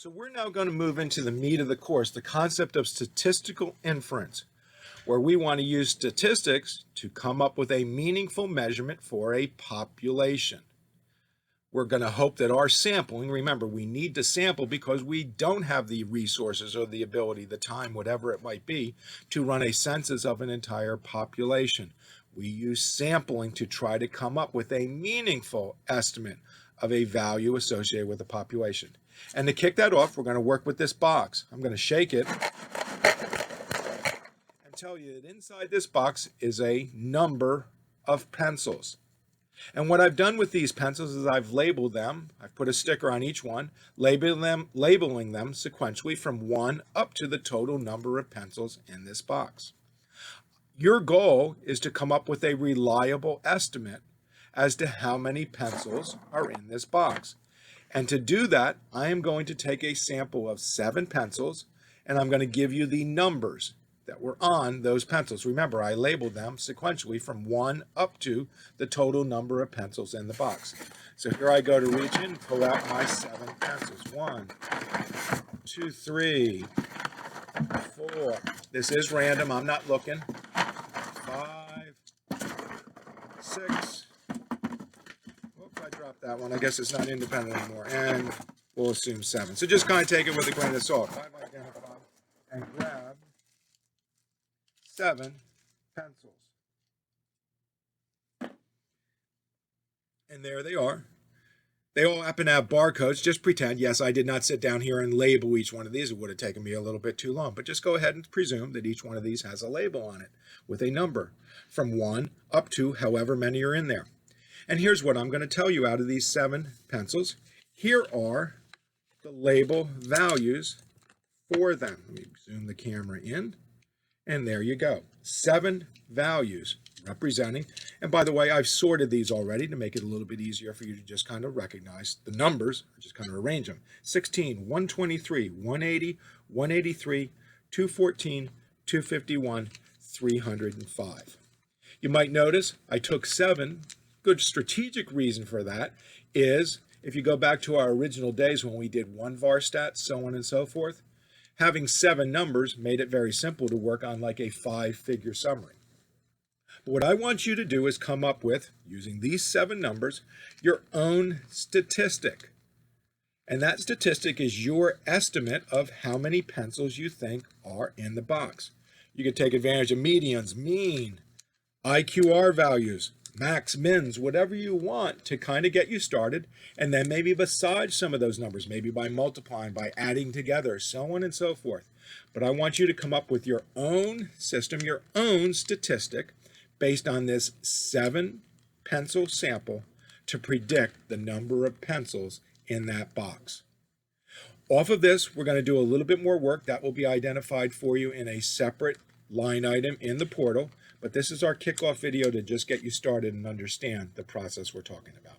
So we're now going to move into the meat of the course, the concept of statistical inference, where we want to use statistics to come up with a meaningful measurement for a population. We're going to hope that our sampling, remember, we need to sample because we don't have the resources or the ability, the time, whatever it might be, to run a census of an entire population. We use sampling to try to come up with a meaningful estimate of a value associated with a population. And to kick that off, we're going to work with this box. I'm going to shake it and tell you that inside this box is a number of pencils. And what I've done with these pencils is I've labeled them. I've put a sticker on each one, labeling them sequentially from 1 up to the total number of pencils in this box. Your goal is to come up with a reliable estimate as to how many pencils are in this box. And to do that, I am going to take a sample of 7 pencils, and I'm going to give you the numbers that were on those pencils. Remember, I labeled them sequentially from 1 up to the total number of pencils in the box. So here I go to reach in and pull out my 7 pencils. 1, 2, 3, 4. This is random. I'm not looking. 5, 6. Whoop, I dropped that one. I guess it's not independent anymore. And we'll assume 7. So just kind of take it with a grain of salt. I've identified and grabbed 7 pencils. And there they are. They all happen to have barcodes. Just pretend, yes, I did not sit down here and label each one of these. It would have taken me a little bit too long. But just go ahead and presume that each one of these has a label on it with a number from 1 up to however many are in there. And here's what I'm going to tell you out of these 7 pencils. Here are the label values for them. Let me zoom the camera in. And there you go. 7 values representing. And by the way, I've sorted these already to make it a little bit easier for you to just kind of recognize the numbers. Just kind of arrange them. 16, 123, 180, 183, 214, 251, 305. You might notice I took 7. Good strategic reason for that is if you go back to our original days when we did 1 var stat, so on and so forth, having 7 numbers made it very simple to work on like a 5-figure summary. But what I want you to do is come up with, using these 7 numbers, your own statistic. And that statistic is your estimate of how many pencils you think are in the box. You can take advantage of medians, mean, IQR values, max, mins, whatever you want to kind of get you started, and then maybe besides some of those numbers, maybe by multiplying, by adding together, so on and so forth. But I want you to come up with your own system, your own statistic based on this 7 pencil sample to predict the number of pencils in that box. Off of this, we're going to do a little bit more work that will be identified for you in a separate line item in the portal. But this is our kickoff video to just get you started and understand the process we're talking about.